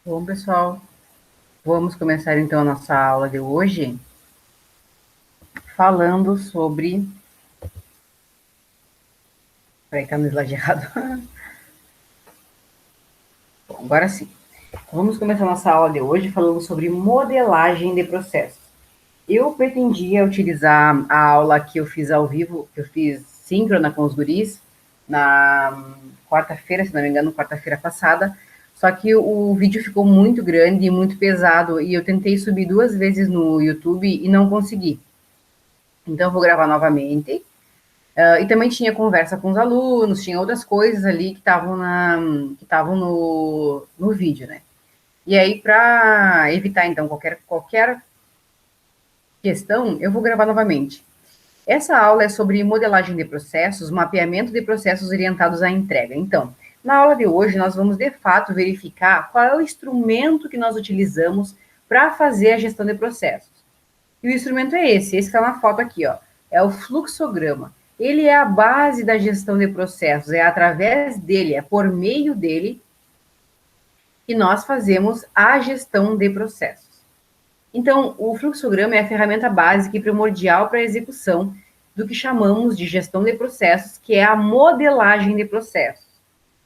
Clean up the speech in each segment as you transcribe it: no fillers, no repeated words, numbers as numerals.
Bom, pessoal, vamos começar então a nossa aula de hoje falando sobre. Peraí, tá no slide errado. Bom, agora sim. Vamos começar a nossa aula de hoje falando sobre modelagem de processos. Eu pretendia utilizar a aula que eu fiz ao vivo, que eu fiz síncrona com os guris, na quarta-feira, se não me engano, quarta-feira passada, só que o vídeo ficou muito grande e muito pesado, e eu tentei subir 2 vezes no YouTube e não consegui. Então, eu vou gravar novamente. E também tinha conversa com os alunos, tinha outras coisas ali que estavam no vídeo, né? E aí, para evitar, então, qualquer questão, eu vou gravar novamente. Essa aula é sobre modelagem de processos, mapeamento de processos orientados à entrega. Então, na aula de hoje, nós vamos, de fato, verificar qual é o instrumento que nós utilizamos para fazer a gestão de processos. E o instrumento é esse que está na foto aqui, ó. É o fluxograma. Ele é a base da gestão de processos, é através dele, é por meio dele que nós fazemos a gestão de processos. Então, o fluxograma é a ferramenta básica e primordial para a execução do que chamamos de gestão de processos, que é a modelagem de processos.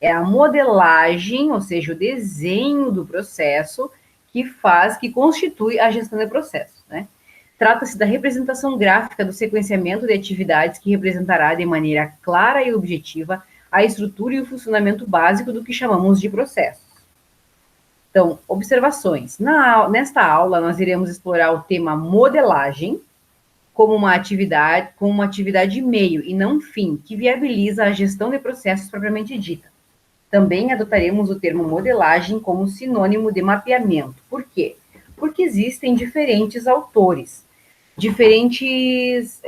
É a modelagem, ou seja, o desenho do processo que constitui a gestão de processos, né? Trata-se da representação gráfica do sequenciamento de atividades que representará de maneira clara e objetiva a estrutura e o funcionamento básico do que chamamos de processos. Então, observações. Nesta aula, nós iremos explorar o tema modelagem como uma atividade meio e não fim, que viabiliza a gestão de processos propriamente dita. Também adotaremos o termo modelagem como sinônimo de mapeamento. Por quê? Porque existem diferentes autores, diferentes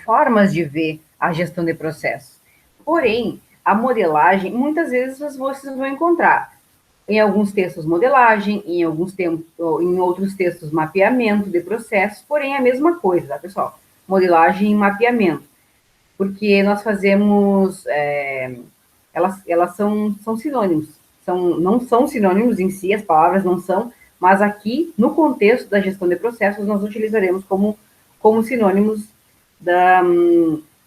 formas de ver a gestão de processos. Porém, a modelagem, muitas vezes vocês vão encontrar em alguns textos modelagem, em outros textos mapeamento de processos, porém é a mesma coisa, tá, pessoal? Modelagem e mapeamento. Porque nós fazemos, elas são sinônimos, não são sinônimos em si, as palavras não são, mas aqui, no contexto da gestão de processos, nós utilizaremos como sinônimos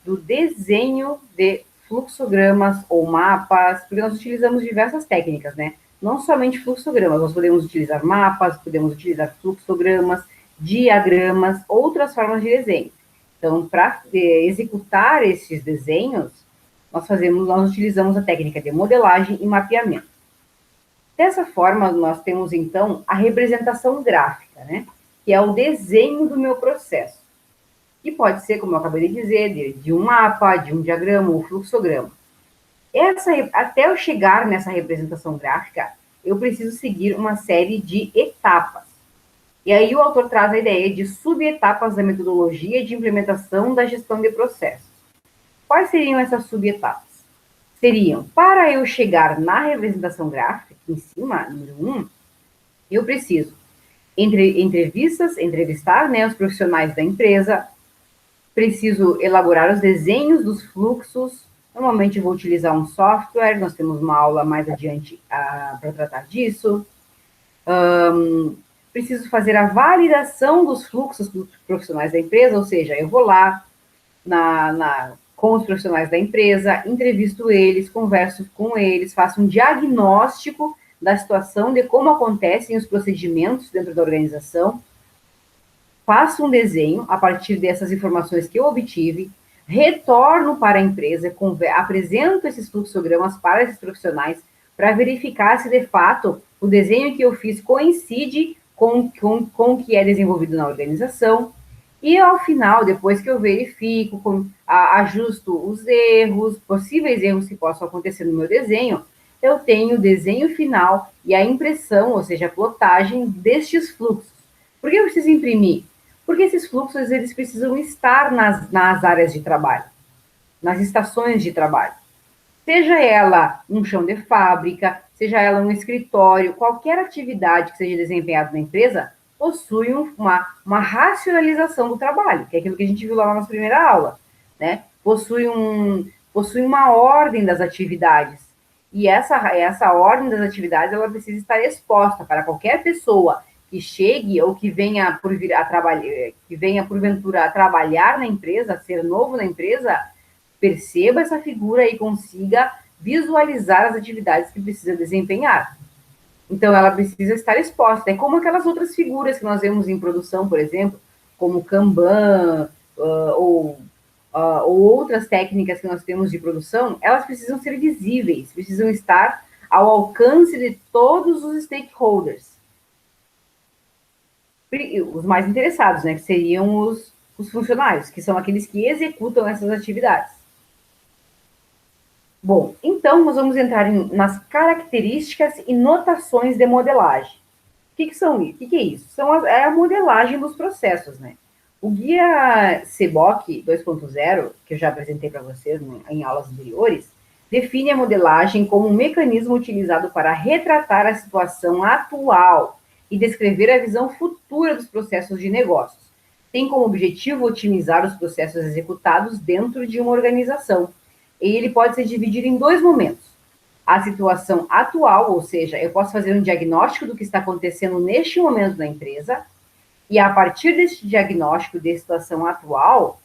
do desenho de fluxogramas ou mapas, porque nós utilizamos diversas técnicas, né? Não somente fluxogramas, nós podemos utilizar mapas, podemos utilizar fluxogramas, diagramas, outras formas de desenho. Então, para executar esses desenhos, nós utilizamos a técnica de modelagem e mapeamento. Dessa forma, nós temos, então, a representação gráfica, né? Que é o desenho do meu processo. Que pode ser, como eu acabei de dizer, de um mapa, de um diagrama ou fluxograma. Até eu chegar nessa representação gráfica, eu preciso seguir uma série de etapas. E aí o autor traz a ideia de subetapas da metodologia de implementação da gestão de processos. Quais seriam essas subetapas? Seriam, para eu chegar na representação gráfica, aqui em cima, número 1, eu preciso entrevistar, né, os profissionais da empresa, preciso elaborar os desenhos dos fluxos. Normalmente eu vou utilizar um software, nós temos uma aula mais adiante para tratar disso. Preciso fazer a validação dos fluxos dos profissionais da empresa, ou seja, eu vou lá com os profissionais da empresa, entrevisto eles, converso com eles, faço um diagnóstico da situação, de como acontecem os procedimentos dentro da organização, faço um desenho a partir dessas informações que eu obtive, retorno para a empresa, apresento esses fluxogramas para esses profissionais para verificar se, de fato, o desenho que eu fiz coincide com o que é desenvolvido na organização. E, ao final, depois que eu verifico, ajusto os erros, possíveis erros que possam acontecer no meu desenho, eu tenho o desenho final e a impressão, ou seja, a plotagem destes fluxos. Por que eu preciso imprimir? Porque esses fluxos, eles precisam estar nas áreas de trabalho, nas estações de trabalho. Seja ela um chão de fábrica, seja ela um escritório, qualquer atividade que seja desempenhada na empresa, possui uma racionalização do trabalho, que é aquilo que a gente viu lá na nossa primeira aula, né? Possui uma ordem das atividades. E essa ordem das atividades, ela precisa estar exposta para qualquer pessoa que chegue ou que venha por vir a trabalhar, que venha porventura a trabalhar na empresa, a ser novo na empresa, perceba essa figura e consiga visualizar as atividades que precisa desempenhar. Então, ela precisa estar exposta. É como aquelas outras figuras que nós vemos em produção, por exemplo, como Kanban, ou outras técnicas que nós temos de produção, elas precisam ser visíveis, precisam estar ao alcance de todos os stakeholders. Os mais interessados, né, que seriam os funcionários, que são aqueles que executam essas atividades. Bom, então nós vamos entrar nas características e notações de modelagem. O que são isso? O que é isso? É a modelagem dos processos, né? O guia CBOC 2.0, que eu já apresentei para vocês em aulas anteriores, define a modelagem como um mecanismo utilizado para retratar a situação atual e descrever a visão futura dos processos de negócios. Tem como objetivo otimizar os processos executados dentro de uma organização. E ele pode ser dividido em dois momentos. A situação atual, ou seja, eu posso fazer um diagnóstico do que está acontecendo neste momento na empresa, e a partir deste diagnóstico de situação atual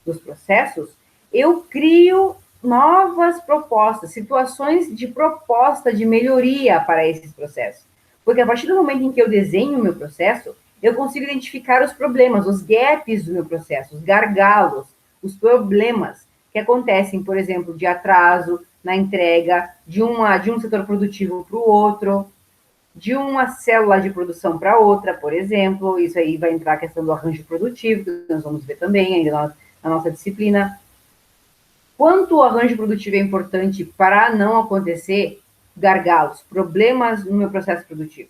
dos processos, eu crio novas propostas, situações de proposta de melhoria para esses processos. Porque a partir do momento em que eu desenho o meu processo, eu consigo identificar os problemas, os gaps do meu processo, os gargalos, os problemas que acontecem, por exemplo, de atraso na entrega de um setor produtivo para o outro, de uma célula de produção para outra, por exemplo. Isso aí vai entrar a questão do arranjo produtivo, que nós vamos ver também ainda na nossa disciplina. Quanto o arranjo produtivo é importante para não acontecer gargalos, problemas no meu processo produtivo.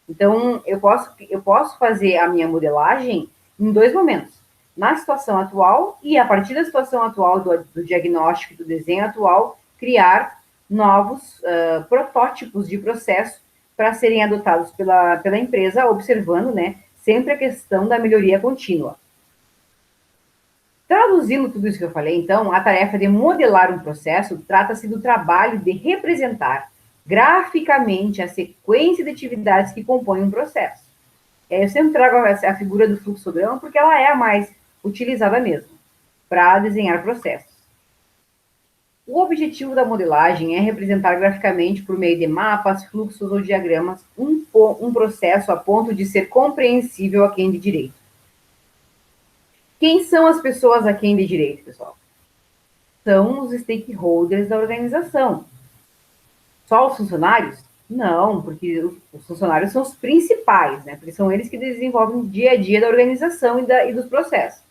Então, eu posso fazer a minha modelagem em dois momentos. Na situação atual e, a partir da situação atual, do diagnóstico, do desenho atual, criar novos protótipos de processo para serem adotados pela empresa, observando, né, sempre a questão da melhoria contínua. Traduzindo tudo isso que eu falei, então, a tarefa de modelar um processo trata-se do trabalho de representar graficamente a sequência de atividades que compõem um processo. Eu sempre trago a figura do fluxograma porque ela é a mais utilizada mesmo para desenhar processos. O objetivo da modelagem é representar graficamente, por meio de mapas, fluxos ou diagramas, um processo a ponto de ser compreensível a quem de direito. Quem são as pessoas a quem de direito, pessoal? São os stakeholders da organização. Só os funcionários? Não, porque os funcionários são os principais, né? Porque são eles que desenvolvem o dia a dia da organização e dos processos.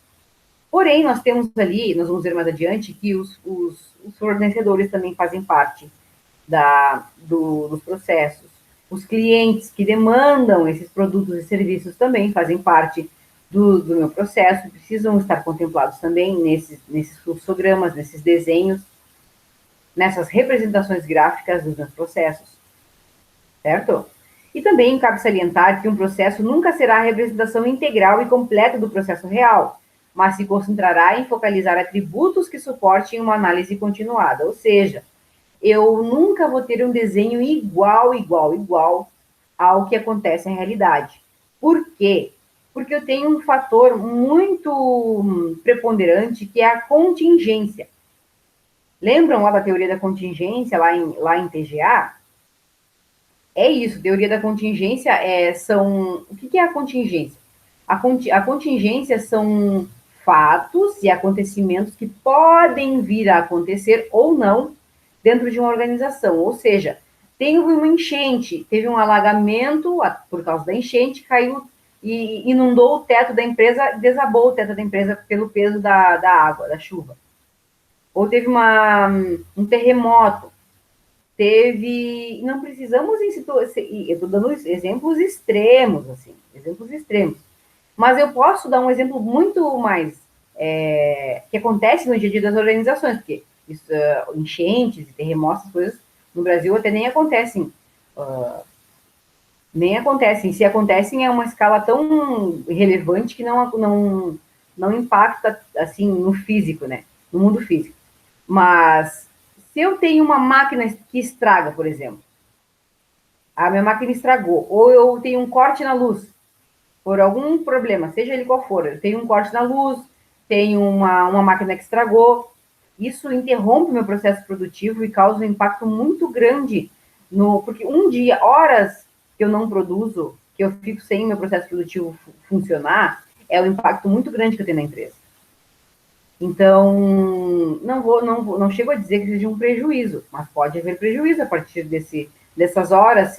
Porém, nós temos ali, nós vamos ver mais adiante, que os fornecedores também fazem parte dos processos. Os clientes que demandam esses produtos e serviços também fazem parte do meu processo, precisam estar contemplados também nesses fluxogramas, nesses desenhos, nessas representações gráficas dos meus processos, certo? E também cabe salientar que um processo nunca será a representação integral e completa do processo real, mas se concentrará em focalizar atributos que suportem uma análise continuada. Ou seja, eu nunca vou ter um desenho igual ao que acontece na realidade. Por quê? Porque eu tenho um fator muito preponderante, que é a contingência. Lembram lá da teoria da contingência, lá em TGA? É isso, teoria da contingência o que é a contingência? A contingência são fatos e acontecimentos que podem vir a acontecer ou não dentro de uma organização. Ou seja, teve uma enchente, teve um alagamento por causa da enchente, caiu e inundou o teto da empresa, desabou o teto da empresa pelo peso da água, da chuva. Ou teve um terremoto, não precisamos eu estou dando exemplos extremos, assim, mas eu posso dar um exemplo muito mais que acontece no dia a dia das organizações, porque enchentes e terremotos, coisas no Brasil até nem acontecem, se acontecem é uma escala tão relevante que não impacta assim no físico, né, no mundo físico. Mas Se eu tenho uma máquina que estraga, por exemplo, a minha máquina estragou, ou eu tenho um corte na luz, por algum problema, seja ele qual for, eu tenho um corte na luz, tenho uma máquina que estragou, isso interrompe o meu processo produtivo e causa um impacto muito grande, porque um dia, horas que eu não produzo, que eu fico sem o meu processo produtivo funcionar, é um impacto muito grande que eu tenho na empresa. Então, não chego a dizer que seja um prejuízo, mas pode haver prejuízo a partir dessas horas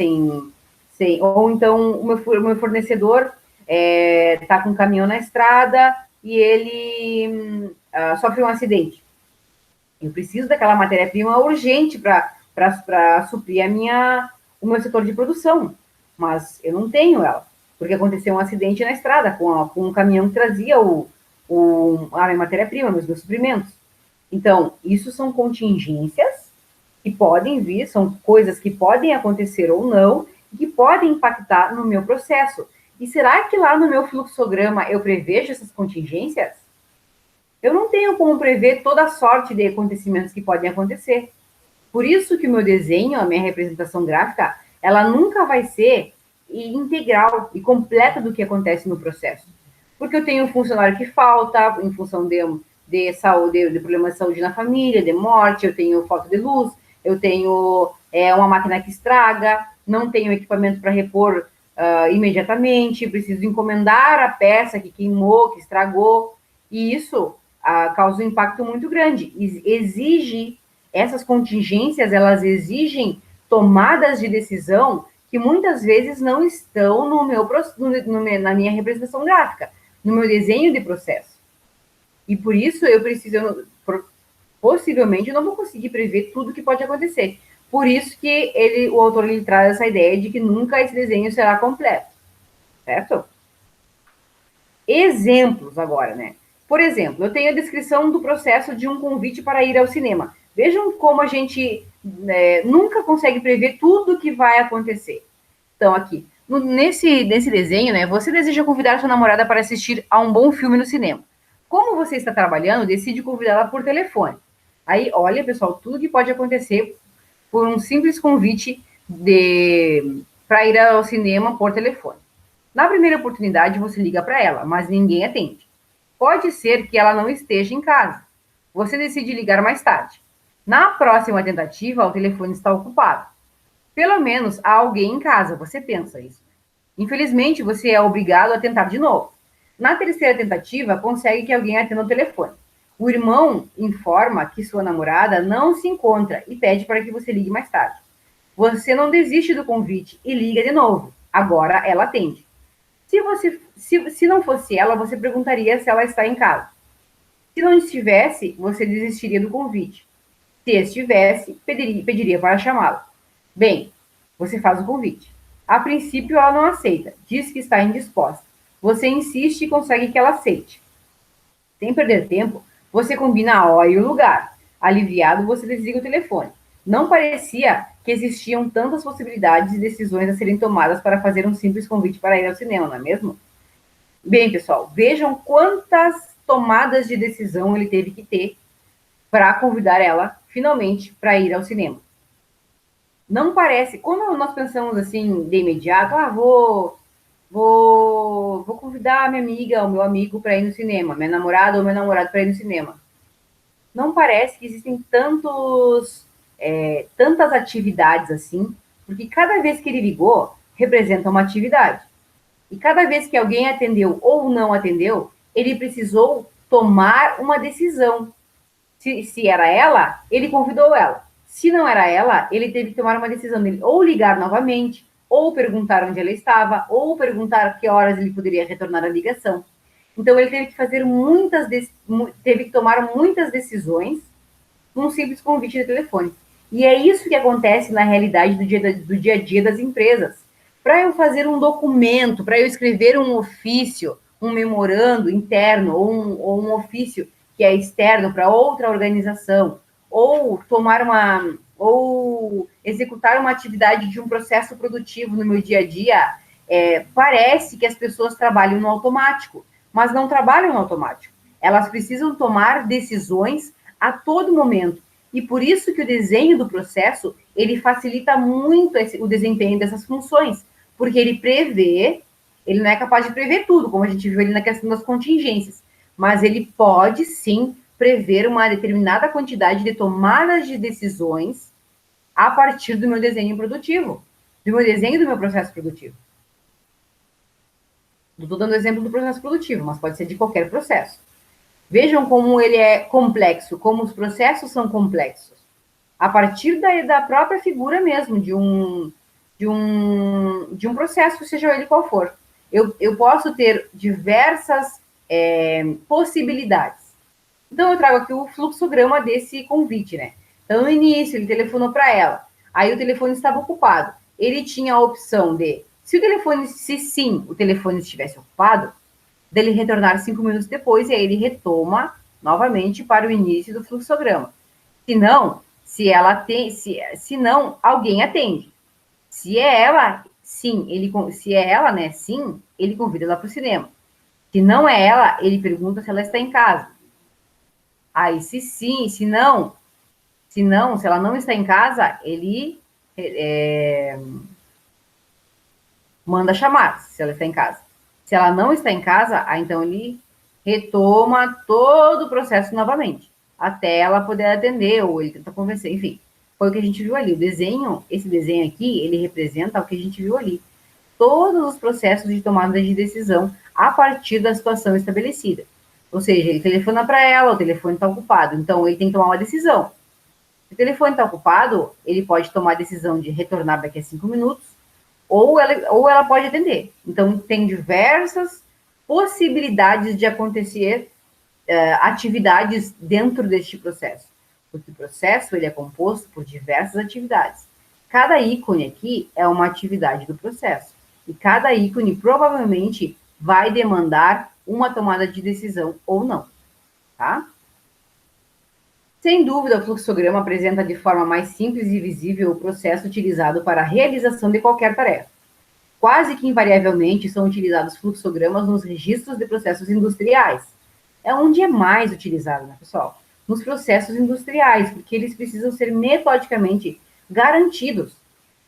ou então o meu fornecedor está com um caminhão na estrada e ele sofre um acidente. Eu preciso daquela matéria-prima urgente para suprir o meu setor de produção, mas eu não tenho ela, porque aconteceu um acidente na estrada com um caminhão que trazia a minha matéria-prima, meus suprimentos. Então, isso são contingências que podem vir, são coisas que podem acontecer ou não, e que podem impactar no meu processo. E será que lá no meu fluxograma eu prevejo essas contingências? Eu não tenho como prever toda a sorte de acontecimentos que podem acontecer. Por isso que o meu desenho, a minha representação gráfica, ela nunca vai ser integral e completa do que acontece no processo. Porque eu tenho um funcionário que falta, em função de saúde, de problemas de saúde na família, de morte, eu tenho falta de luz, eu tenho uma máquina que estraga, não tenho equipamento para repor imediatamente, preciso encomendar a peça que queimou, que estragou, e isso causa um impacto muito grande. Essas contingências, elas exigem tomadas de decisão que muitas vezes não estão na minha representação gráfica, no meu desenho de processo. E por isso possivelmente eu não vou conseguir prever tudo que pode acontecer. Por isso que o autor ele traz essa ideia de que nunca esse desenho será completo, certo? Exemplos agora, né? Por exemplo, eu tenho a descrição do processo de um convite para ir ao cinema. Vejam como a gente nunca consegue prever tudo que vai acontecer. Então, aqui, nesse desenho, né, você deseja convidar sua namorada para assistir a um bom filme no cinema. Como você está trabalhando, decide convidá-la por telefone. Aí, olha, pessoal, tudo que pode acontecer por um simples convite para ir ao cinema por telefone. Na primeira oportunidade, você liga para ela, mas ninguém atende. Pode ser que ela não esteja em casa. Você decide ligar mais tarde. Na próxima tentativa, o telefone está ocupado. Pelo menos há alguém em casa, você pensa isso. Infelizmente, você é obrigado a tentar de novo. Na terceira tentativa, consegue que alguém atenda o telefone. O irmão informa que sua namorada não se encontra e pede para que você ligue mais tarde. Você não desiste do convite e liga de novo. Agora ela atende. Se não fosse ela, você perguntaria se ela está em casa. Se não estivesse, você desistiria do convite. Se estivesse, pediria para chamá-la. Bem, você faz o convite. A princípio, ela não aceita, diz que está indisposta. Você insiste e consegue que ela aceite. Sem perder tempo, você combina a hora e o lugar. Aliviado, você desliga o telefone. Não parecia que existiam tantas possibilidades e decisões a serem tomadas para fazer um simples convite para ir ao cinema, não é mesmo? Bem, pessoal, vejam quantas tomadas de decisão ele teve que ter para convidar ela, finalmente, para ir ao cinema. Não parece, quando nós pensamos assim, de imediato, vou convidar a minha amiga, o meu amigo para ir no cinema, minha namorada ou meu namorado para ir no cinema. Não parece que existem tantas atividades assim, porque cada vez que ele ligou, representa uma atividade. E cada vez que alguém atendeu ou não atendeu, ele precisou tomar uma decisão. Se era ela, ele convidou ela. Se não era ela, ele teve que tomar uma decisão dele, ou ligar novamente, ou perguntar onde ela estava, ou perguntar que horas ele poderia retornar a ligação. Então ele teve que tomar muitas decisões num simples convite de telefone. E é isso que acontece na realidade do dia a dia das empresas. Para eu fazer um documento, para eu escrever um ofício, um memorando interno ou um ofício que é externo para outra organização, ou executar uma atividade de um processo produtivo no meu dia a dia, parece que as pessoas trabalham no automático, mas não trabalham no automático. Elas precisam tomar decisões a todo momento. E por isso que o desenho do processo, ele facilita muito o desempenho dessas funções, porque ele prevê, ele não é capaz de prever tudo, como a gente viu ali na questão das contingências, mas ele pode sim prever uma determinada quantidade de tomadas de decisões a partir do meu desenho produtivo, do meu desenho do meu processo produtivo. Estou dando exemplo do processo produtivo, mas pode ser de qualquer processo. Vejam como ele é complexo, como os processos são complexos. A partir da própria figura mesmo, de um processo, seja ele qual for. Eu posso ter diversas possibilidades. Então, eu trago aqui o fluxograma desse convite, né? Então, no início, ele telefonou para ela. Aí, o telefone estava ocupado. Ele tinha a opção de, se sim, o telefone estivesse ocupado, dele retornar 5 minutos depois, e aí ele retoma novamente para o início do fluxograma. Se não, se não, alguém atende. Se é ela, sim, se é ela, né, sim, ele convida ela para o cinema. Se não é ela, ele pergunta se ela está em casa. Aí, se sim, se ela não está em casa, ele manda chamar, se ela está em casa. Se ela não está em casa, aí então ele retoma todo o processo novamente, até ela poder atender, ou ele tenta convencer, enfim. Foi o que a gente viu ali. O desenho, esse desenho aqui, ele representa o que a gente viu ali. Todos os processos de tomada de decisão a partir da situação estabelecida. Ou seja, ele telefona para ela, o telefone está ocupado, então ele tem que tomar uma decisão. Se o telefone está ocupado, ele pode tomar a decisão de retornar daqui a 5 minutos, ou ela pode atender. Então, tem diversas possibilidades de acontecer atividades dentro deste processo. Porque o processo ele é composto por diversas atividades. Cada ícone aqui é uma atividade do processo. E cada ícone provavelmente vai demandar uma tomada de decisão ou não. Tá? Sem dúvida, o fluxograma apresenta de forma mais simples e visível o processo utilizado para a realização de qualquer tarefa. Quase que invariavelmente são utilizados fluxogramas nos registros de processos industriais. É onde é mais utilizado, né, pessoal? Nos processos industriais, porque eles precisam ser metodicamente garantidos.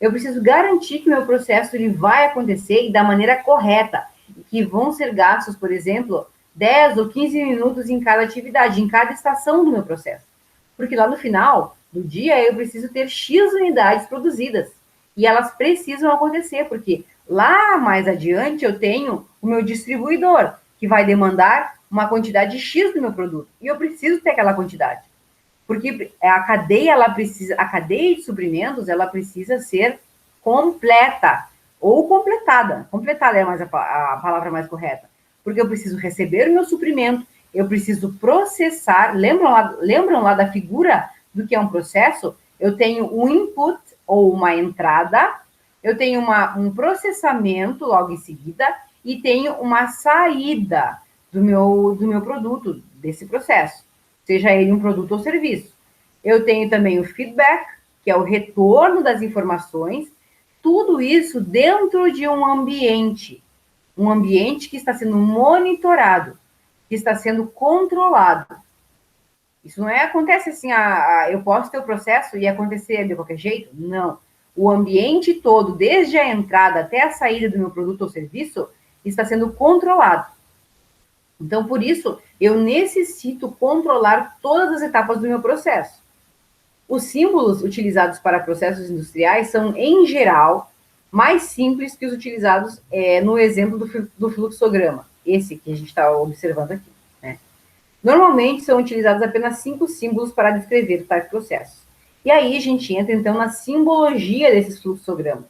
Eu preciso garantir que o meu processo ele vai acontecer e da maneira correta, que vão ser gastos, por exemplo, 10 ou 15 minutos em cada atividade, em cada estação do meu processo. Porque lá no final do dia eu preciso ter X unidades produzidas. E elas precisam acontecer, porque lá mais adiante eu tenho o meu distribuidor, que vai demandar uma quantidade X do meu produto. E eu preciso ter aquela quantidade. Porque a cadeia de suprimentos, ela precisa ser completa ou completada. Completada é mais a palavra mais correta. Porque eu preciso receber o meu suprimento, eu preciso processar. Lembram lá da figura do que é um processo? Eu tenho um input ou uma entrada, eu tenho um processamento logo em seguida e tenho uma saída do meu produto, desse processo, seja ele um produto ou serviço. Eu tenho também o feedback, que é o retorno das informações, tudo isso dentro de um ambiente que está sendo monitorado, que está sendo controlado. Isso não acontece assim, eu posso ter o processo e acontecer de qualquer jeito? Não. O ambiente todo, desde a entrada até a saída do meu produto ou serviço, está sendo controlado. Então, por isso, eu necessito controlar todas as etapas do meu processo. Os símbolos utilizados para processos industriais são, em geral, mais simples que os utilizados no exemplo do fluxograma, esse que a gente está observando aqui. Né? Normalmente, são utilizados apenas 5 símbolos para descrever tais processos. E aí, a gente entra, então, na simbologia desses fluxogramas.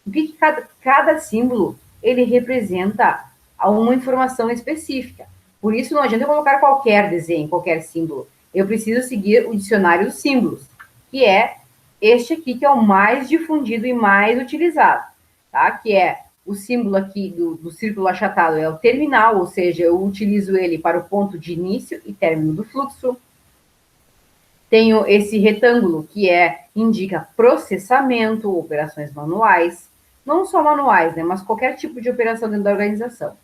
O que cada símbolo ele representa uma informação específica. Por isso, não adianta eu colocar qualquer desenho, qualquer símbolo. Eu preciso seguir o dicionário dos símbolos, que é este aqui, que é o mais difundido e mais utilizado, tá? Que é o símbolo aqui do círculo achatado, é o terminal, ou seja, eu utilizo ele para o ponto de início e término do fluxo. Tenho esse retângulo, que indica processamento, operações manuais, não só manuais, né, mas qualquer tipo de operação dentro da organização.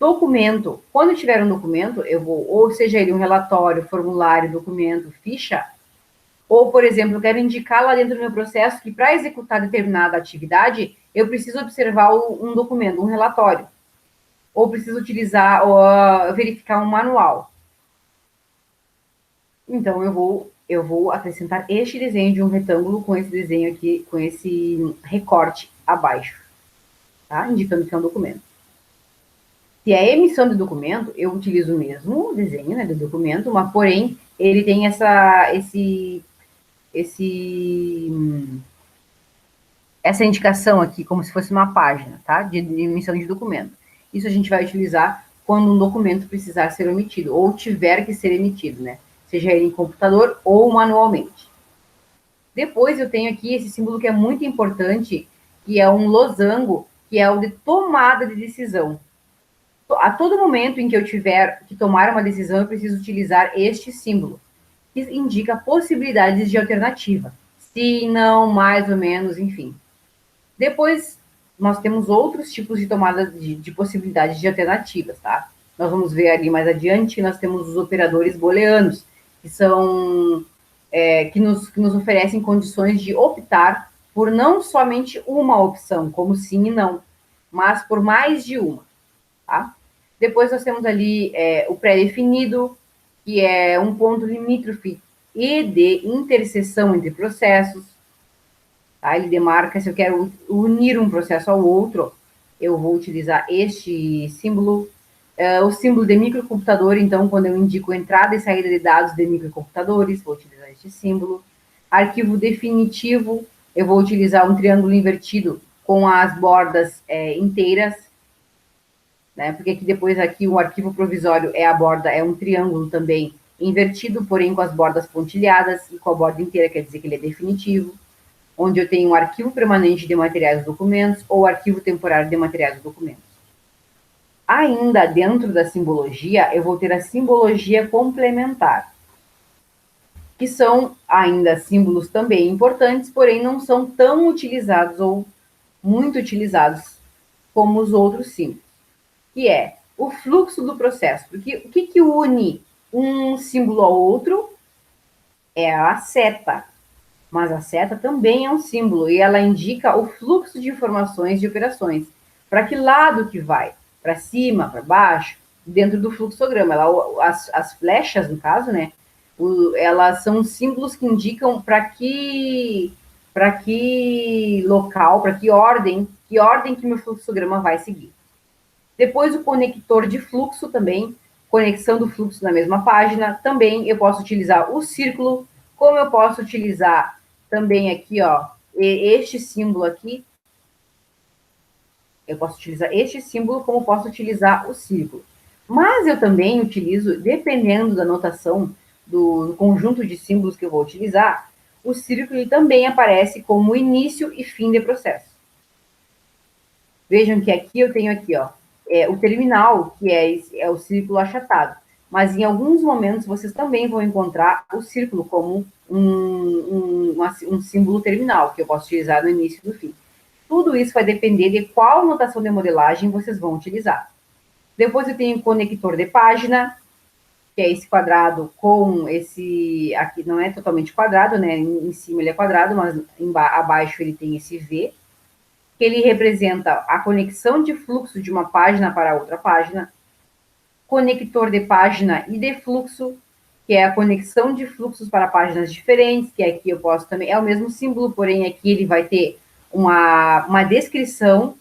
Documento, quando tiver um documento, eu vou, ou seja ele um relatório, formulário, documento, ficha, Ou, por exemplo, eu quero indicar lá dentro do meu processo que para executar determinada atividade, eu preciso observar um documento, um relatório. Ou preciso utilizar, ou verificar um manual. Então, eu vou acrescentar este desenho de um retângulo com esse desenho aqui, com esse recorte abaixo, tá? Indicando que é um documento. Se é emissão de documento, eu utilizo o mesmo desenho, né, do documento, mas porém ele tem essa indicação aqui, como se fosse uma página, tá? De emissão de documento. Isso a gente vai utilizar quando um documento precisar ser emitido, ou tiver que ser emitido, né? Seja ele em computador ou manualmente. Depois eu tenho aqui esse símbolo que é muito importante, que é um losango, que é o de tomada de decisão. A todo momento em que eu tiver que tomar uma decisão, eu preciso utilizar este símbolo, que indica possibilidades de alternativa. Sim, não, mais ou menos, enfim. Depois, nós temos outros tipos de tomada de possibilidades de alternativas, tá? Nós vamos ver ali mais adiante, nós temos os operadores booleanos, que são que nos oferecem condições de optar por não somente uma opção, como sim e não, mas por mais de uma, tá? Depois nós temos ali o pré-definido, que é um ponto limítrofe e de interseção entre processos. Tá? Ele demarca se eu quero unir um processo ao outro, eu vou utilizar este símbolo. O símbolo de microcomputador, então, quando eu indico entrada e saída de dados de microcomputadores, vou utilizar este símbolo. Arquivo definitivo, eu vou utilizar um triângulo invertido com as bordas inteiras, né? Porque aqui depois aqui o arquivo provisório a borda é um triângulo também invertido, porém com as bordas pontilhadas e com a borda inteira, quer dizer que ele é definitivo. Onde eu tenho um arquivo permanente de materiais e documentos ou arquivo temporário de materiais e documentos. Ainda dentro da simbologia, eu vou ter a simbologia complementar, que são ainda símbolos também importantes, porém não são tão utilizados ou muito utilizados como os outros símbolos, que é o fluxo do processo. Porque o que une um símbolo ao outro é a seta. Mas a seta também é um símbolo e ela indica o fluxo de informações de operações. Para que lado que vai? Para cima, para baixo? Dentro do fluxograma. As flechas, no caso, né? Elas são símbolos que indicam para que local, para que ordem que meu fluxograma vai seguir. Depois o conector de fluxo também, conexão do fluxo na mesma página. Também eu posso utilizar o círculo, como eu posso utilizar também aqui, ó, este símbolo aqui. Eu posso utilizar este símbolo como posso utilizar o círculo. Mas eu também utilizo, dependendo da notação do conjunto de símbolos que eu vou utilizar, o círculo também aparece como início e fim de processo. Vejam que aqui eu tenho aqui, ó, o terminal, que é o círculo achatado. Mas em alguns momentos vocês também vão encontrar o círculo como um símbolo terminal, que eu posso utilizar no início e no fim. Tudo isso vai depender de qual notação de modelagem vocês vão utilizar. Depois eu tenho o conector de página, que é esse quadrado com esse... Aqui não é totalmente quadrado, né? Em cima ele é quadrado, mas abaixo ele tem esse V, que ele representa a conexão de fluxo de uma página para outra página. Conector de página e de fluxo, que é a conexão de fluxos para páginas diferentes, que aqui eu posso também... É o mesmo símbolo, porém aqui ele vai ter uma descrição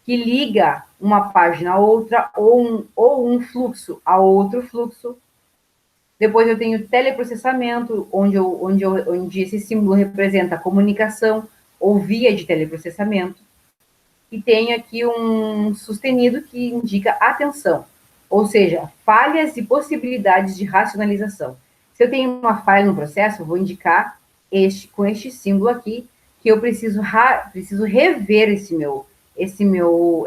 que liga uma página a outra, ou um fluxo a outro fluxo. Depois eu tenho teleprocessamento, onde esse símbolo representa a comunicação ou via de teleprocessamento. E tenho aqui um sustenido que indica atenção, ou seja, falhas e possibilidades de racionalização. Se eu tenho uma falha no processo, eu vou indicar com este símbolo aqui, que eu preciso rever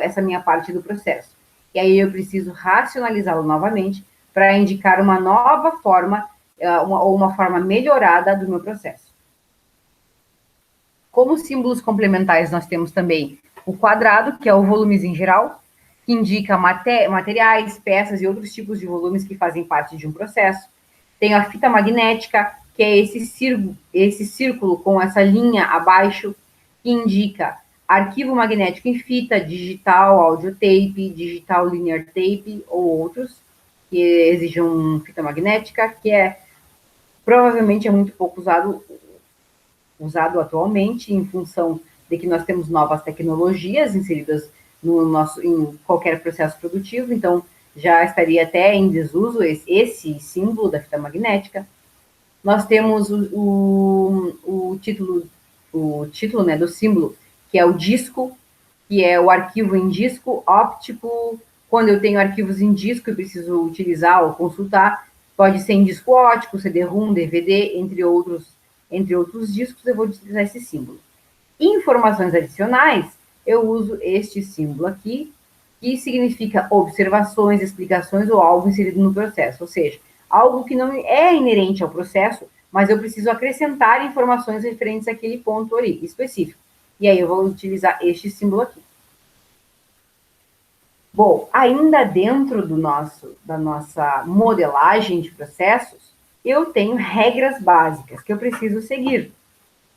essa minha parte do processo. E aí eu preciso racionalizá-lo novamente para indicar uma nova forma, ou uma forma melhorada do meu processo. Como símbolos complementares, nós temos também o quadrado, que é o volumes em geral, que indica materiais, peças e outros tipos de volumes que fazem parte de um processo. Tem a fita magnética, que é esse círculo com essa linha abaixo, que indica arquivo magnético em fita, digital, audiotape, digital linear tape ou outros que exijam fita magnética, que provavelmente é muito pouco usado atualmente, em função de que nós temos novas tecnologias inseridas em qualquer processo produtivo, então já estaria até em desuso esse símbolo da fita magnética. Nós temos o título, né, do símbolo, que é o disco, que é o arquivo em disco óptico. Quando eu tenho arquivos em disco e preciso utilizar ou consultar, pode ser em disco óptico, CD-ROM, DVD, entre outros discos, eu vou utilizar esse símbolo. Informações adicionais, eu uso este símbolo aqui, que significa observações, explicações ou algo inserido no processo, ou seja, algo que não é inerente ao processo, mas eu preciso acrescentar informações referentes àquele ponto ali, específico. E aí eu vou utilizar este símbolo aqui. Bom, ainda dentro da nossa modelagem de processos, eu tenho regras básicas que eu preciso seguir,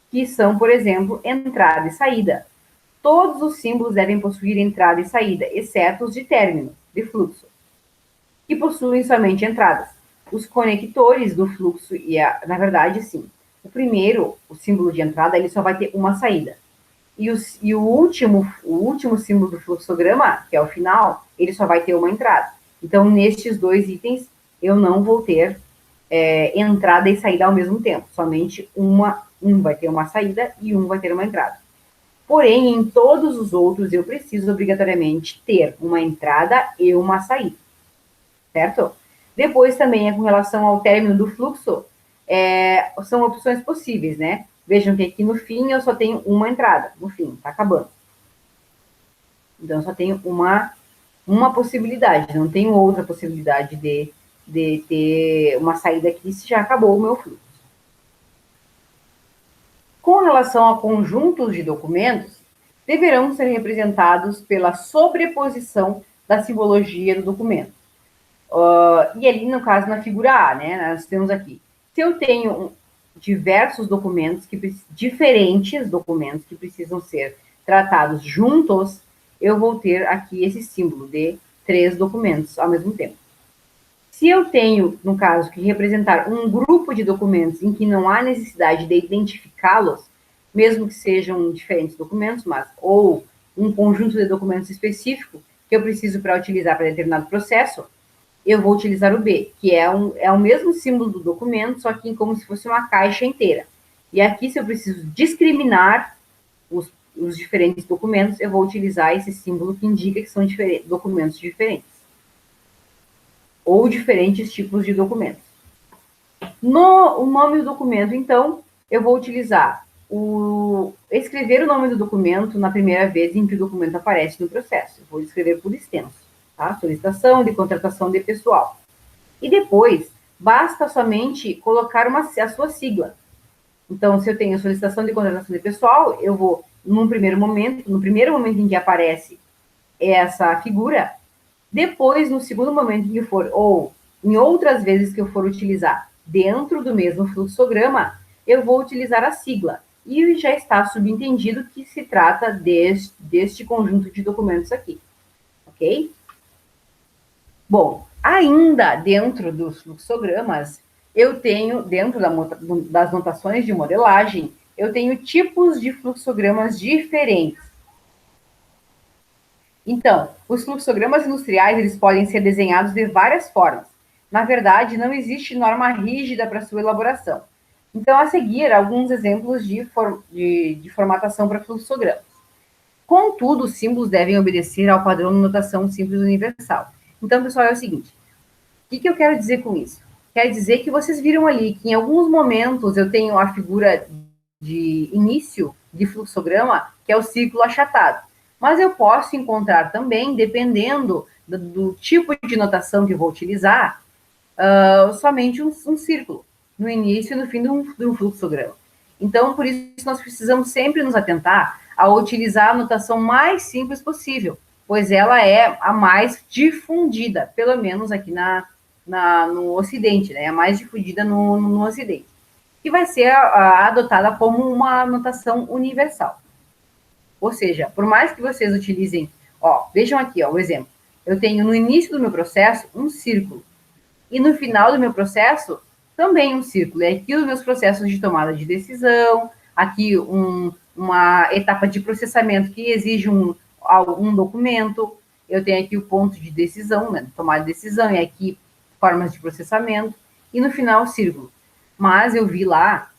que são, por exemplo, entrada e saída. Todos os símbolos devem possuir entrada e saída, exceto os de término, de fluxo, que possuem somente entradas. Os conectores do fluxo, na verdade, sim. O primeiro, o símbolo de entrada, ele só vai ter uma saída. E o último símbolo do fluxograma, que é o final, ele só vai ter uma entrada. Então, nestes dois itens, eu não vou ter entrada e saída ao mesmo tempo. Somente um vai ter uma saída e um vai ter uma entrada. Porém, em todos os outros, eu preciso obrigatoriamente ter uma entrada e uma saída. Certo? Depois, também, com relação ao término do fluxo, são opções possíveis, né? Vejam que aqui no fim eu só tenho uma entrada. No fim, tá acabando. Então, eu só tenho uma possibilidade. Não tenho outra possibilidade de ter uma saída aqui se já acabou o meu fluxo. Com relação a conjuntos de documentos, deverão ser representados pela sobreposição da simbologia do documento. E ali, no caso, na figura A, né, nós temos aqui. Se eu tenho diversos diferentes documentos que precisam ser tratados juntos, eu vou ter aqui esse símbolo de 3 documentos ao mesmo tempo. Se eu tenho, no caso, que representar um grupo de documentos em que não há necessidade de identificá-los, mesmo que sejam diferentes documentos, ou um conjunto de documentos específico que eu preciso para utilizar para determinado processo, eu vou utilizar o B, que é o mesmo símbolo do documento, só que como se fosse uma caixa inteira. E aqui, se eu preciso discriminar os diferentes documentos, eu vou utilizar esse símbolo que indica que são documentos diferentes. Ou diferentes tipos de documentos. O nome do documento, então, eu vou utilizar escrever o nome do documento na primeira vez em que o documento aparece no processo. Eu vou escrever por extenso. Tá? Solicitação de contratação de pessoal. E depois, basta somente colocar a sua sigla. Então, se eu tenho solicitação de contratação de pessoal, eu vou, no primeiro momento em que aparece essa figura, depois, no segundo momento em que for, ou em outras vezes que eu for utilizar dentro do mesmo fluxograma, eu vou utilizar a sigla. E já está subentendido que se trata deste conjunto de documentos aqui. Ok? Bom, ainda dentro dos fluxogramas, eu tenho, dentro das notações de modelagem, eu tenho tipos de fluxogramas diferentes. Então, os fluxogramas industriais, eles podem ser desenhados de várias formas. Na verdade, não existe norma rígida para sua elaboração. Então, a seguir, alguns exemplos de formatação para fluxogramas. Contudo, os símbolos devem obedecer ao padrão de notação simples universal. Então, pessoal, é o seguinte. O que eu quero dizer com isso? Quer dizer que vocês viram ali que em alguns momentos eu tenho a figura de início de fluxograma, que é o círculo achatado. Mas eu posso encontrar também, dependendo do tipo de notação que eu vou utilizar, somente um círculo, no início e no fim de um fluxograma. Então, por isso, nós precisamos sempre nos atentar a utilizar a notação mais simples possível, pois ela é a mais difundida, pelo menos aqui no Ocidente, né? A mais difundida no Ocidente. que vai ser adotada como uma notação universal. Ou seja, por mais que vocês utilizem, ó, vejam aqui, ó, o exemplo. Eu tenho no início do meu processo um círculo e no final do meu processo também um círculo. E aqui os meus processos de tomada de decisão, aqui uma etapa de processamento que exige um documento, eu tenho aqui o ponto de decisão, né, tomada de decisão, e aqui formas de processamento, e no final o círculo. Mas eu vi lá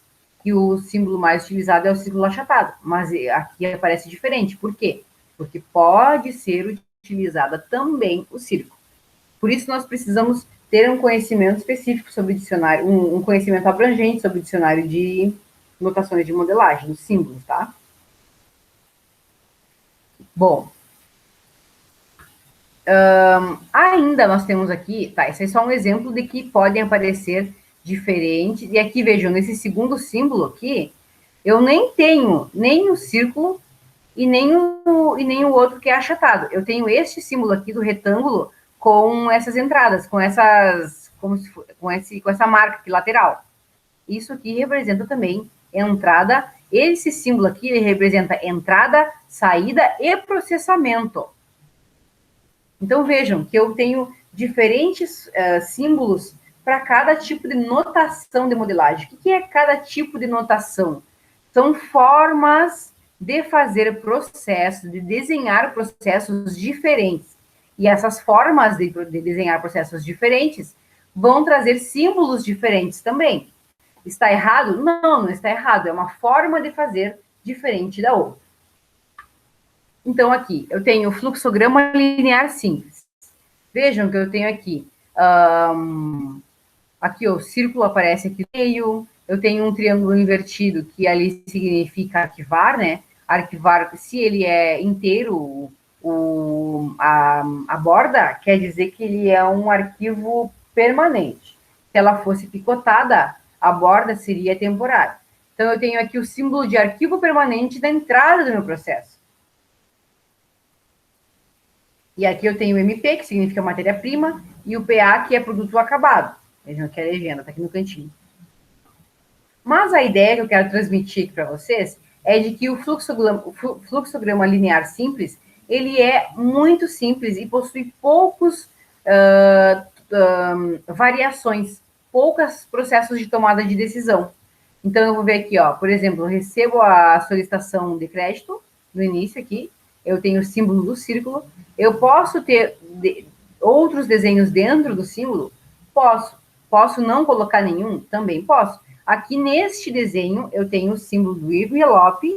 que o símbolo mais utilizado é o símbolo achatado, mas aqui aparece diferente. Por quê? Porque pode ser utilizada também o círculo. Por isso nós precisamos ter um conhecimento específico sobre dicionário, um conhecimento abrangente sobre o dicionário de notações de modelagem, os símbolos, tá? Bom, ainda nós temos aqui, tá, esse é só um exemplo de que podem aparecer diferentes, e aqui vejam, nesse segundo símbolo aqui, eu nem tenho nem o círculo e nem o outro que é achatado. Eu tenho este símbolo aqui do retângulo com essas entradas, com essas, com essa marca aqui lateral. Isso aqui representa também entrada. Esse símbolo aqui ele representa entrada, saída e processamento. Então vejam que eu tenho diferentes símbolos para cada tipo de notação de modelagem. O que é cada tipo de notação? São formas de fazer processos, de desenhar processos diferentes. E essas formas de desenhar processos diferentes vão trazer símbolos diferentes também. Está errado? Não, não está errado. É uma forma de fazer diferente da outra. Então, aqui, eu tenho o fluxograma linear simples. Vejam que eu tenho aqui, aqui o círculo aparece aqui no meio, eu tenho um triângulo invertido, que ali significa arquivar, né? Arquivar, se ele é inteiro, a borda, quer dizer que ele é um arquivo permanente. Se ela fosse picotada, a borda seria temporária. Então, eu tenho aqui o símbolo de arquivo permanente da entrada do meu processo. E aqui eu tenho o MP, que significa matéria-prima, e o PA, que é produto acabado. Vejam aqui a legenda, está aqui no cantinho. Mas a ideia que eu quero transmitir aqui para vocês é de que o fluxograma linear simples, ele é muito simples e possui poucos variações, poucos processos de tomada de decisão. Então, eu vou ver aqui, ó, por exemplo, eu recebo a solicitação de crédito no início aqui, eu tenho o símbolo do círculo, eu posso ter outros desenhos dentro do símbolo? Posso. Posso não colocar nenhum? Também posso. Aqui neste desenho, eu tenho o símbolo do envelope,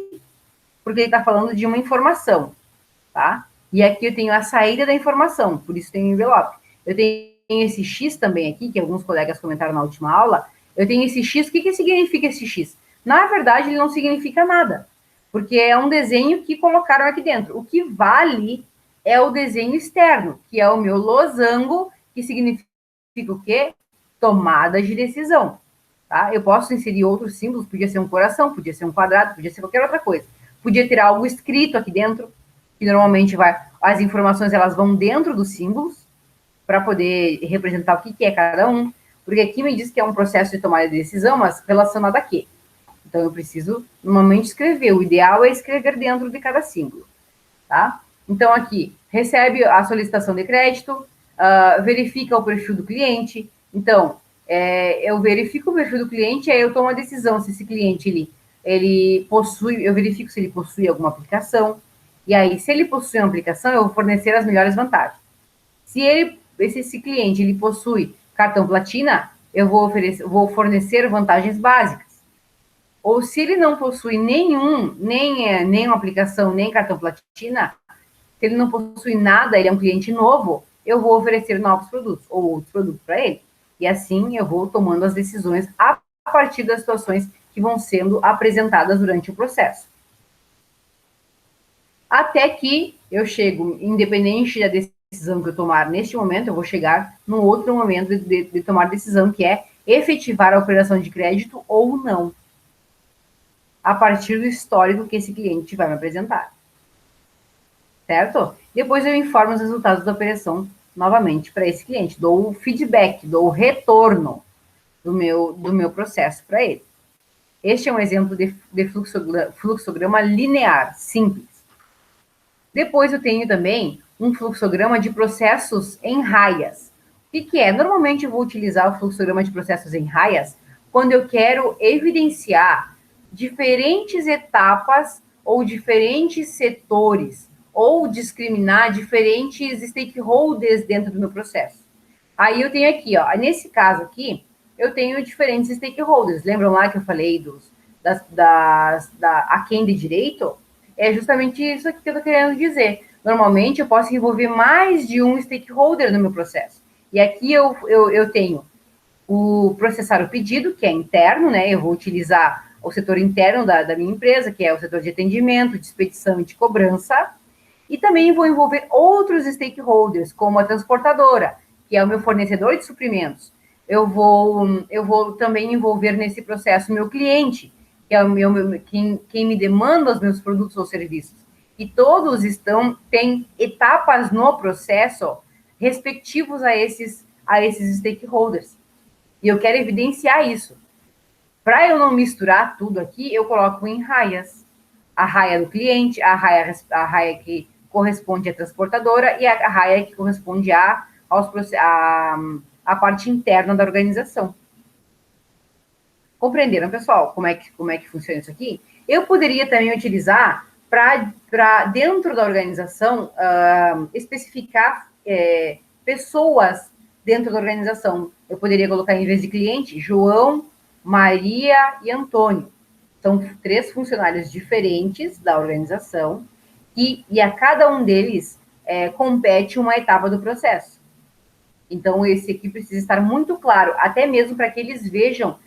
porque ele está falando de uma informação, tá? E aqui eu tenho a saída da informação, por isso tem o envelope. Eu tenho esse X também aqui, que alguns colegas comentaram na última aula. Eu tenho esse X, o que significa esse X? Na verdade, ele não significa nada, porque é um desenho que colocaram aqui dentro. O que vale é o desenho externo, que é o meu losango, que significa o quê? Tomada de decisão. Tá? Eu posso inserir outros símbolos, podia ser um coração, podia ser um quadrado, podia ser qualquer outra coisa. Podia ter algo escrito aqui dentro, que normalmente as informações elas vão dentro dos símbolos, para poder representar o que é cada um, porque aqui me diz que é um processo de tomada de decisão, mas relacionado a quê? Então, eu preciso, normalmente, escrever. O ideal é escrever dentro de cada símbolo, tá? Então, aqui, recebe a solicitação de crédito, verifica o perfil do cliente. Então, eu verifico o perfil do cliente, aí eu tomo a decisão se esse cliente, ele possui, eu verifico se ele possui alguma aplicação, e aí, se ele possui uma aplicação, eu vou fornecer as melhores vantagens. Se esse cliente, ele possui cartão platina, eu vou fornecer vantagens básicas. Ou se ele não possui nenhuma aplicação, nem cartão platina, se ele não possui nada, ele é um cliente novo, eu vou oferecer novos produtos ou outros produtos para ele. E assim eu vou tomando as decisões a partir das situações que vão sendo apresentadas durante o processo. Até que eu chego, independente da decisão que eu tomar neste momento, eu vou chegar num outro momento de tomar decisão, que é efetivar a operação de crédito ou não, a partir do histórico que esse cliente vai me apresentar. Certo? Depois eu informo os resultados da operação novamente para esse cliente, dou o feedback, dou o retorno do meu processo para ele. Este é um exemplo de fluxograma linear, simples. Depois eu tenho também um fluxograma de processos em raias. O que é? Normalmente eu vou utilizar o fluxograma de processos em raias quando eu quero evidenciar diferentes etapas ou diferentes setores, ou discriminar diferentes stakeholders dentro do meu processo. Aí eu tenho aqui, ó, nesse caso aqui, eu tenho diferentes stakeholders. Lembram lá que eu falei da aquém de direito? É justamente isso aqui que eu estou querendo dizer. Normalmente eu posso envolver mais de um stakeholder no meu processo. E aqui eu tenho o processar o pedido, que é interno, né? Eu vou utilizar o setor interno da minha empresa, que é o setor de atendimento, de expedição e de cobrança. E também vou envolver outros stakeholders, como a transportadora, que é o meu fornecedor de suprimentos. Eu vou também envolver nesse processo o meu cliente, que é quem me demanda os meus produtos ou serviços. E todos têm etapas no processo respectivos a esses stakeholders. E eu quero evidenciar isso. Para eu não misturar tudo aqui, eu coloco em raias. A raia do cliente, a raia que corresponde à transportadora e a raia que corresponde à parte interna da organização. Compreenderam, pessoal, como é que funciona isso aqui? Eu poderia também utilizar para dentro da organização, especificar pessoas dentro da organização. Eu poderia colocar, em vez de cliente, João, Maria e Antônio. São 3 funcionários diferentes da organização e a cada um deles compete uma etapa do processo. Então, esse aqui precisa estar muito claro, até mesmo para que eles vejam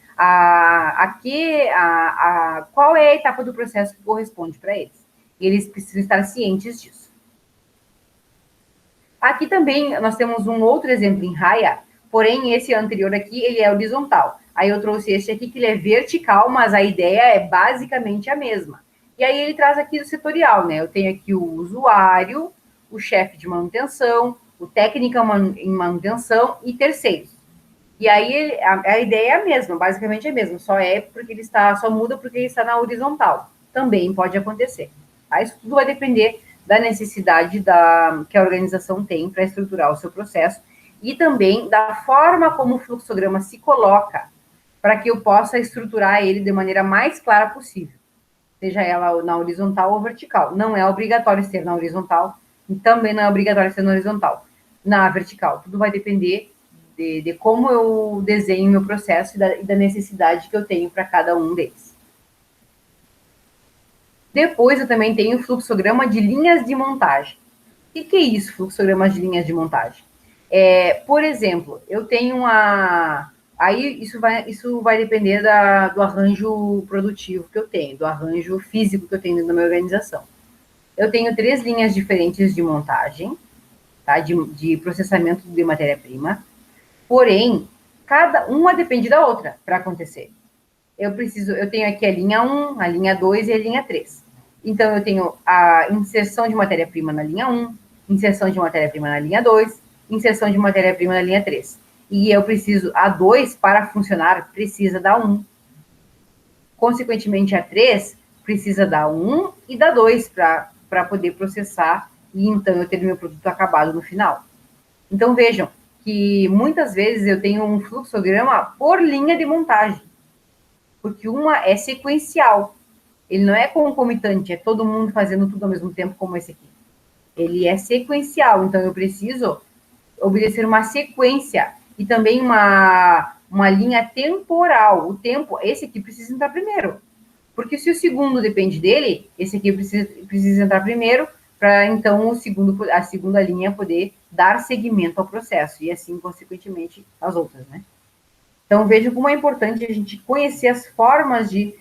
qual é a etapa do processo que corresponde para eles. Eles precisam estar cientes disso. Aqui também nós temos um outro exemplo em raia, porém esse anterior aqui ele é horizontal. Aí eu trouxe esse aqui que ele é vertical, mas a ideia é basicamente a mesma. E aí ele traz aqui o setorial, né? Eu tenho aqui o usuário, o chefe de manutenção, o técnico em manutenção e terceiros. E aí a ideia é a mesma, basicamente é a mesma, só muda porque ele está na horizontal. Também pode acontecer. Tá? Isso tudo vai depender da necessidade que a organização tem para estruturar o seu processo e também da forma como o fluxograma se coloca para que eu possa estruturar ele de maneira mais clara possível, seja ela na horizontal ou vertical. Não é obrigatório ser na horizontal e também não é obrigatório ser na horizontal. Na vertical, tudo vai depender de como eu desenho meu processo e da necessidade que eu tenho para cada um deles. Depois eu também tenho o fluxograma de linhas de montagem. O que é isso, fluxograma de linhas de montagem? Por exemplo, eu tenho uma... Aí isso vai depender do arranjo produtivo que eu tenho, do arranjo físico que eu tenho na minha organização. Eu tenho 3 linhas diferentes de montagem, tá? de processamento de matéria-prima, porém, cada uma depende da outra para acontecer. Eu tenho aqui a linha 1, a linha 2 e a linha 3. Então, eu tenho a inserção de matéria-prima na linha 1, inserção de matéria-prima na linha 2, inserção de matéria-prima na linha 3. E eu preciso, a 2, para funcionar, precisa da 1. Consequentemente, a 3 precisa da 1 e da 2 para poder processar e então eu ter meu produto acabado no final. Então, vejam que muitas vezes eu tenho um fluxograma por linha de montagem, porque uma é sequencial. Ele não é concomitante, é todo mundo fazendo tudo ao mesmo tempo, como esse aqui. Ele é sequencial, então eu preciso obedecer uma sequência e também uma linha temporal. O tempo, esse aqui precisa entrar primeiro. Porque se o segundo depende dele, esse aqui precisa entrar primeiro, para então a segunda linha poder dar seguimento ao processo, e assim, consequentemente, as outras, né? Então, veja como é importante a gente conhecer as formas e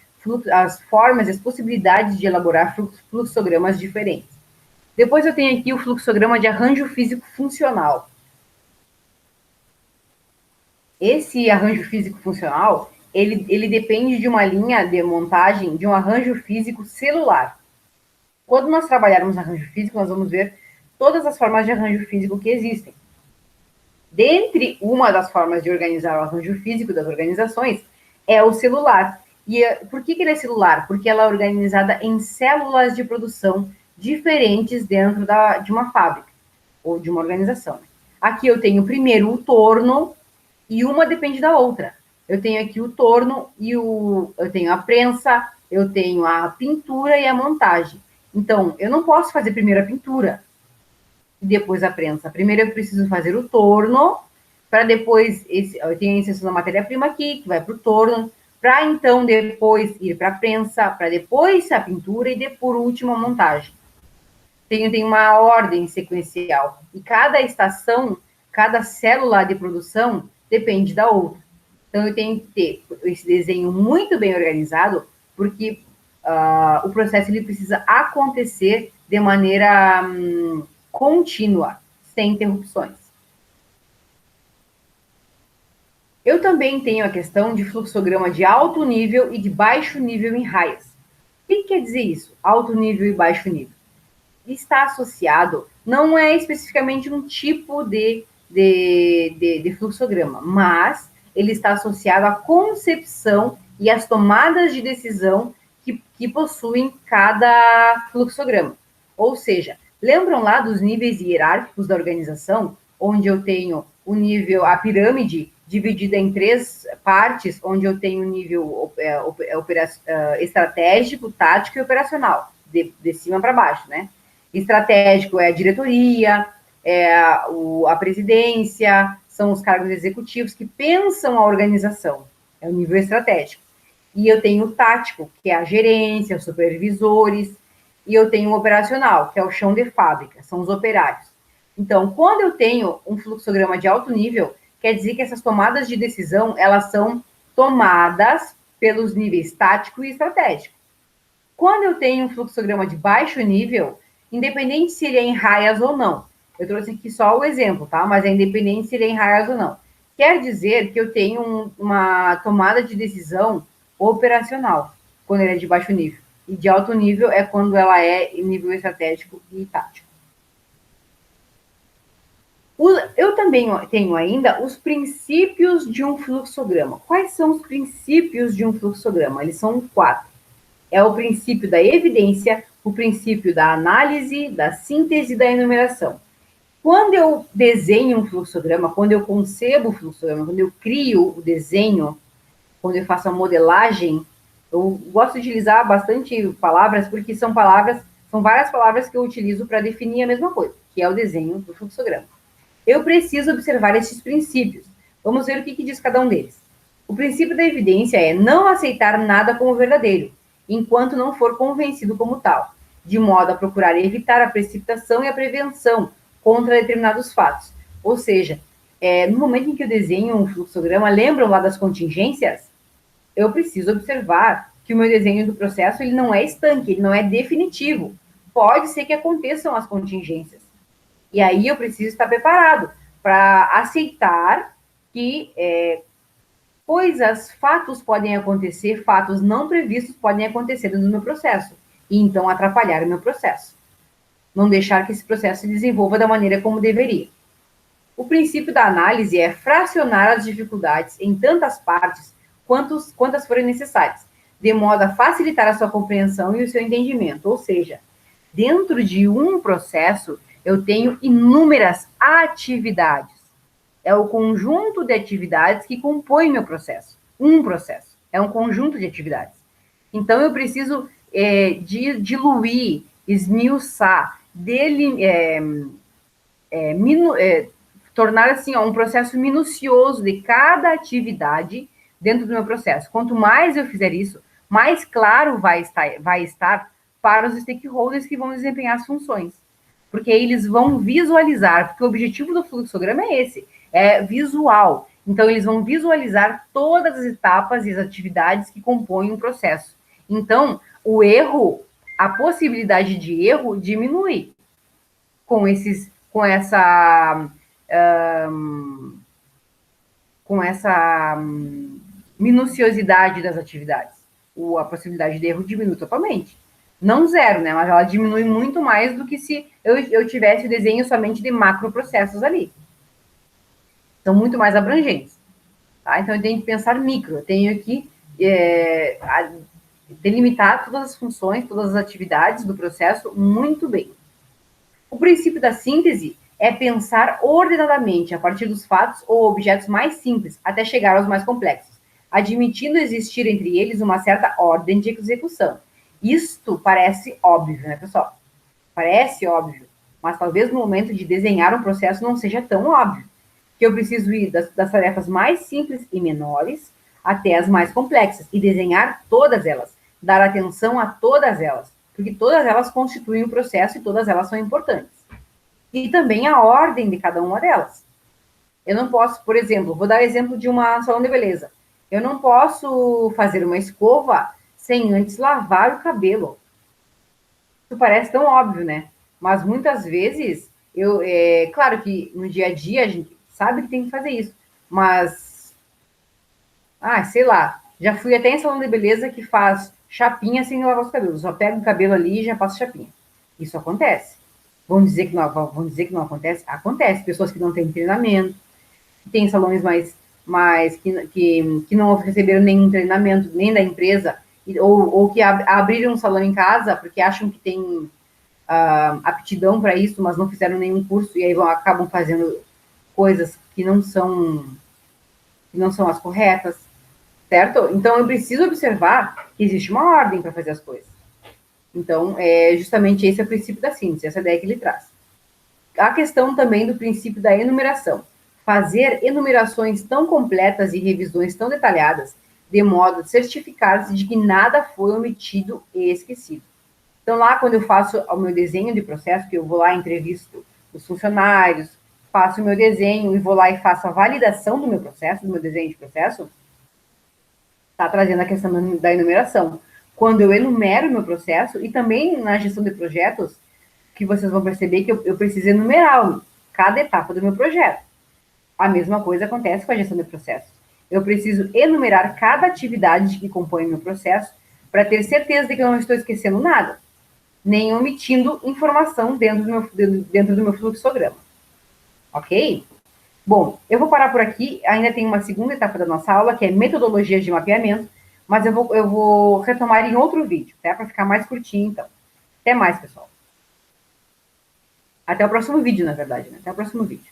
as possibilidades de elaborar fluxogramas diferentes. Depois eu tenho aqui o fluxograma de arranjo físico funcional. Esse arranjo físico funcional, ele depende de uma linha de montagem de um arranjo físico celular. Quando nós trabalharmos arranjo físico, nós vamos ver todas as formas de arranjo físico que existem. Dentre uma das formas de organizar o arranjo físico das organizações é o celular. E por que ele é celular? Porque ela é organizada em células de produção diferentes dentro de uma fábrica ou de uma organização. Aqui eu tenho primeiro o torno e uma depende da outra. Eu tenho aqui o torno e eu tenho a prensa, eu tenho a pintura e a montagem. Então, eu não posso fazer primeiro a pintura e depois a prensa. Primeiro eu preciso fazer o torno, para depois, eu tenho a inserção da matéria-prima aqui, que vai para o torno, para então depois ir para a prensa, para depois a pintura e por último a montagem. Tem uma ordem sequencial. E cada estação, cada célula de produção depende da outra. Então, eu tenho que ter esse desenho muito bem organizado, porque o processo ele precisa acontecer de maneira contínua, sem interrupções. Eu também tenho a questão de fluxograma de alto nível e de baixo nível em raias. O que quer dizer isso? Alto nível e baixo nível. Está associado, não é especificamente um tipo de fluxograma, mas ele está associado à concepção e às tomadas de decisão que possuem cada fluxograma. Ou seja, lembram lá dos níveis hierárquicos da organização, onde eu tenho o nível, a pirâmide dividida em 3 partes, onde eu tenho o nível estratégico, tático e operacional, de cima para baixo, né? Estratégico é a diretoria, é a presidência, são os cargos executivos que pensam a organização, é o nível estratégico. E eu tenho o tático, que é a gerência, os supervisores, e eu tenho o operacional, que é o chão de fábrica, são os operários. Então, quando eu tenho um fluxograma de alto nível, quer dizer que essas tomadas de decisão, elas são tomadas pelos níveis tático e estratégico. Quando eu tenho um fluxograma de baixo nível, independente se ele é em raias ou não, eu trouxe aqui só o exemplo, tá? Mas é independente se ele é em raias ou não. Quer dizer que eu tenho uma tomada de decisão operacional, quando ele é de baixo nível. E de alto nível é quando ela é em nível estratégico e tático. Eu também tenho ainda os princípios de um fluxograma. Quais são os princípios de um fluxograma? Eles são 4. É o princípio da evidência, o princípio da análise, da síntese e da enumeração. Quando eu desenho um fluxograma, quando eu concebo o fluxograma, quando eu crio o desenho, quando eu faço a modelagem, eu gosto de utilizar bastante palavras, porque são várias palavras que eu utilizo para definir a mesma coisa, que é o desenho do fluxograma. Eu preciso observar esses princípios. Vamos ver o que diz cada um deles. O princípio da evidência é não aceitar nada como verdadeiro, enquanto não for convencido como tal, de modo a procurar evitar a precipitação e a prevenção contra determinados fatos. Ou seja, no momento em que eu desenho um fluxograma, lembram lá das contingências? Eu preciso observar que o meu desenho do processo ele não é estanque, ele não é definitivo. Pode ser que aconteçam as contingências. E aí eu preciso estar preparado para aceitar que fatos podem acontecer, fatos não previstos podem acontecer no meu processo, e então atrapalhar o meu processo. Não deixar que esse processo se desenvolva da maneira como deveria. O princípio da análise é fracionar as dificuldades em tantas partes quantas forem necessárias, de modo a facilitar a sua compreensão e o seu entendimento. Ou seja, dentro de um processo, eu tenho inúmeras atividades. É o conjunto de atividades que compõe meu processo. Um processo. É um conjunto de atividades. Então, eu preciso diluir, esmiuçar, tornar assim, um processo minucioso de cada atividade dentro do meu processo. Quanto mais eu fizer isso, mais claro vai estar para os stakeholders que vão desempenhar as funções. Porque aí eles vão visualizar, porque o objetivo do fluxograma é esse, é visual. Então, eles vão visualizar todas as etapas e as atividades que compõem um processo. Então, o erro, a possibilidade de erro diminui com essa minuciosidade das atividades. A possibilidade de erro diminui totalmente. Não zero, né? Mas ela diminui muito mais do que se eu tivesse o desenho somente de macroprocessos ali. São muito mais abrangentes. Tá? Então, eu tenho que pensar micro. Eu tenho que delimitar todas as funções, todas as atividades do processo muito bem. O princípio da síntese é pensar ordenadamente a partir dos fatos ou objetos mais simples até chegar aos mais complexos, admitindo existir entre eles uma certa ordem de execução. Isto parece óbvio, né, pessoal? Parece óbvio, mas talvez no momento de desenhar um processo não seja tão óbvio, que eu preciso ir das tarefas mais simples e menores até as mais complexas e desenhar todas elas, dar atenção a todas elas, porque todas elas constituem o processo e todas elas são importantes. E também a ordem de cada uma delas. Eu não posso, por exemplo, vou dar o exemplo de uma salão de beleza. Eu não posso fazer uma escova sem antes lavar o cabelo. Isso parece tão óbvio, né? Mas muitas vezes, claro que no dia a dia a gente sabe que tem que fazer isso, mas, sei lá, já fui até em salão de beleza que faz chapinha sem lavar os cabelos. Só pega o cabelo ali e já passa chapinha. Isso acontece. Vão dizer que não acontece? Acontece. Pessoas que não têm treinamento, que têm salões que não receberam nenhum treinamento, nem da empresa, ou que abriram um salão em casa porque acham que tem aptidão para isso, mas não fizeram nenhum curso e aí acabam fazendo coisas que não são as corretas, certo? Então eu preciso observar que existe uma ordem para fazer as coisas. Então, justamente esse é o princípio da síntese, essa ideia que ele traz. A questão também do princípio da enumeração. Fazer enumerações tão completas e revisões tão detalhadas, de modo a certificar-se de que nada foi omitido e esquecido. Então, lá, quando eu faço o meu desenho de processo, que eu vou lá, entrevisto os funcionários, faço o meu desenho e vou lá e faço a validação do meu processo, do meu desenho de processo, está trazendo a questão da enumeração. Quando eu enumero o meu processo, e também na gestão de projetos, que vocês vão perceber que eu preciso enumerar cada etapa do meu projeto. A mesma coisa acontece com a gestão de processos. Eu preciso enumerar cada atividade que compõe o meu processo para ter certeza de que eu não estou esquecendo nada, nem omitindo informação dentro do meu fluxograma. Ok? Bom, eu vou parar por aqui. Ainda tem uma segunda etapa da nossa aula, que é metodologias de mapeamento, mas eu vou retomar em outro vídeo, tá? Para ficar mais curtinho, então. Até mais, pessoal. Até o próximo vídeo, na verdade, né? Até o próximo vídeo.